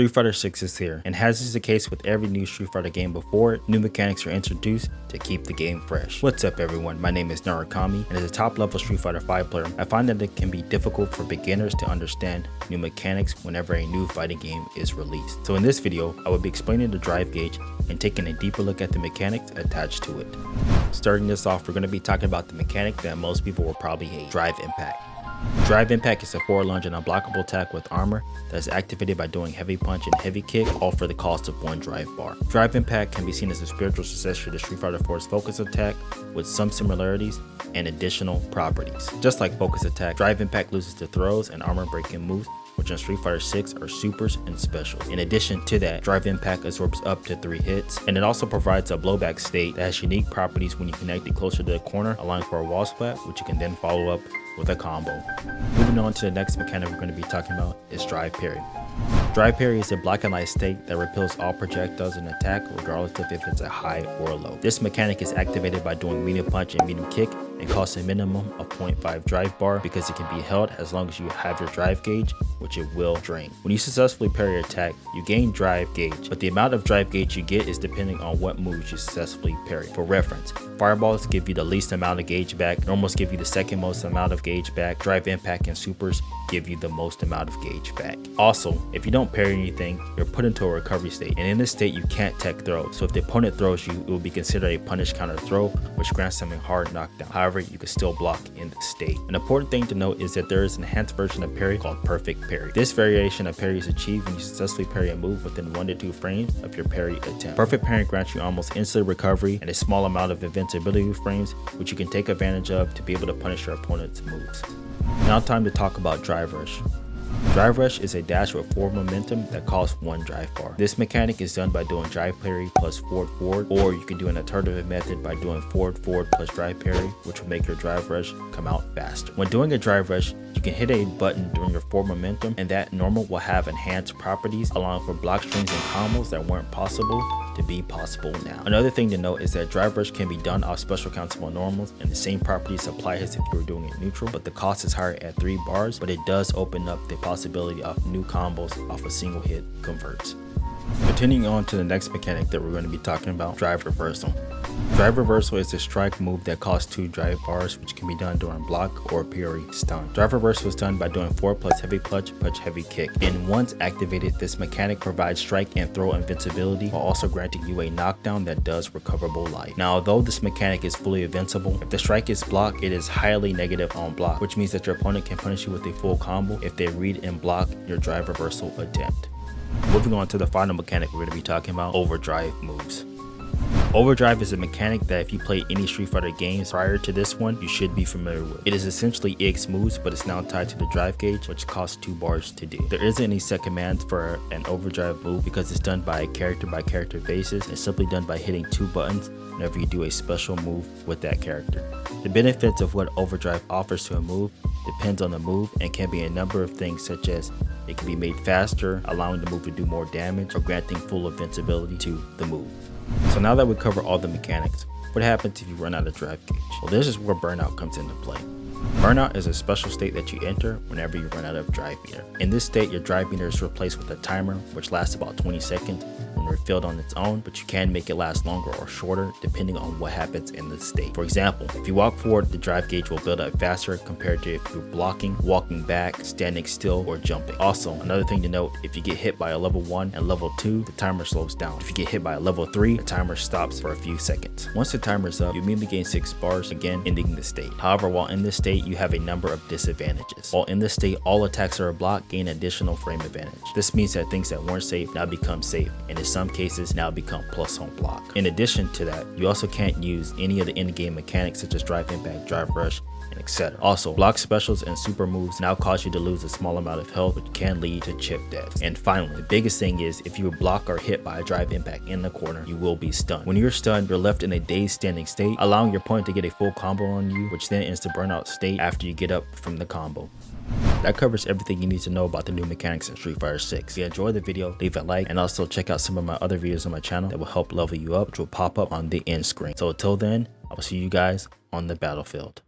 Street Fighter 6 is here, and as is the case with every new Street Fighter game before it, new mechanics are introduced to keep the game fresh. What's up everyone, my name is Narakami, and as a top level Street Fighter 5 player, I find that it can be difficult for beginners to understand new mechanics whenever a new fighting game is released. So in this video, I will be explaining the drive gauge and taking a deeper look at the mechanics attached to it. Starting this off, we're going to be talking about the mechanic that most people will probably hate, Drive Impact. Drive Impact is a forward lunge and unblockable attack with armor that is activated by doing heavy punch and heavy kick, all for the cost of one drive bar. Drive Impact can be seen as a spiritual successor to Street Fighter 4's Focus Attack with some similarities and additional properties. Just like Focus Attack, Drive Impact loses to throws and armor breaking moves, which in Street Fighter 6 are supers and specials. In addition to that, Drive Impact absorbs up to 3 hits, and it also provides a blowback state that has unique properties when you connect it closer to the corner, allowing for a wall splat, which you can then follow up with a combo. Moving on to the next mechanic we're going to be talking about is Drive Parry. Drive Parry is a black and light state that repels all projectiles in attack regardless of if it's a high or a low. This mechanic is activated by doing medium punch and medium kick and costs a minimum of 0.5 drive bar because it can be held as long as you have your drive gauge, which it will drain. When you successfully parry your attack, you gain drive gauge, but the amount of drive gauge you get is depending on what moves you successfully parry. For reference, fireballs give you the least amount of gauge back, normals give you the second most amount of gauge back, Drive Impact and supers give you the most amount of gauge back. Also, if you don't parry anything, you're put into a recovery state, and in this state you can't tech throw, so if the opponent throws you, it will be considered a punish counter throw, which grants them a hard knockdown. However, you can still block in this state. An important thing to note is that there is an enhanced version of parry called Perfect Parry. This variation of parry is achieved when you successfully parry a move within 1 to 2 frames of your parry attempt. Perfect Parry grants you almost instant recovery and a small amount of invincibility frames, which you can take advantage of to be able to punish your opponent's moves. Now time to talk about Drive Rush. Drive Rush is a dash with forward momentum that costs 1 drive bar. This mechanic is done by doing drive parry plus forward, or you can do an alternative method by doing forward plus drive parry, which will make your drive rush come out faster. When doing a drive rush, you can hit a button during your forward momentum, and that normal will have enhanced properties, allowing for block strings and combos that weren't possible to be possible now. Another thing to note is that drive rush can be done off special countable normals, and the same properties apply as if you were doing it neutral, but the cost is higher at 3 bars, but it does open up the possibility of new combos off a single hit converts. Continuing on to the next mechanic that we're going to be talking about, Drive Reversal. Drive Reversal is a strike move that costs 2 drive bars, which can be done during block or parry stun. Drive Reversal is done by doing forward plus heavy punch, heavy kick, and once activated, this mechanic provides strike and throw invincibility while also granting you a knockdown that does recoverable life. Now, although this mechanic is fully invincible, if the strike is blocked, it is highly negative on block, which means that your opponent can punish you with a full combo if they read and block your Drive Reversal attempt. Moving on to the final mechanic we're going to be talking about, Overdrive moves. Overdrive is a mechanic that if you play any Street Fighter games prior to this one, you should be familiar with. It is essentially EX moves, but it's now tied to the drive gauge, which costs 2 bars to do. There isn't any set commands for an overdrive move because it's done by character basis, and it's simply done by hitting 2 buttons whenever you do a special move with that character. The benefits of what overdrive offers to a move depends on the move and can be a number of things, such as it can be made faster, allowing the move to do more damage, or granting full invincibility to the move. So now that we cover all the mechanics, what happens if you run out of drive gauge? Well, this is where Burnout comes into play. Burnout is a special state that you enter whenever you run out of drive meter. In this state, your drive meter is replaced with a timer, which lasts about 20 seconds when refilled on its own, but you can make it last longer or shorter depending on what happens in the state. For example, if you walk forward, the drive gauge will build up faster compared to if you're blocking, walking back, standing still, or jumping. Also, another thing to note, if you get hit by a level 1 and level 2, the timer slows down. If you get hit by a level 3, the timer stops for a few seconds. Once the timer is up, you immediately gain 6 bars, again ending the state. However, while in this state, you have a number of disadvantages. While in this state, all attacks that are blocked gain additional frame advantage. This means that things that weren't safe now become safe, and in some cases now become plus on block. In addition to that, you also can't use any of the in-game mechanics such as Drive Impact, Drive Rush, and etc. Also, block specials and super moves now cause you to lose a small amount of health, which can lead to chip death. And finally, the biggest thing is if you block or hit by a Drive Impact in the corner, you will be stunned. When you're stunned, you're left in a dazed standing state, allowing your opponent to get a full combo on you, which then ends the Burnout state after you get up from the combo. That covers everything you need to know about the new mechanics in Street Fighter 6. If you enjoyed the video, leave a like, and also check out some of my other videos on my channel that will help level you up, which will pop up on the end screen. So until then, I will see you guys on the battlefield.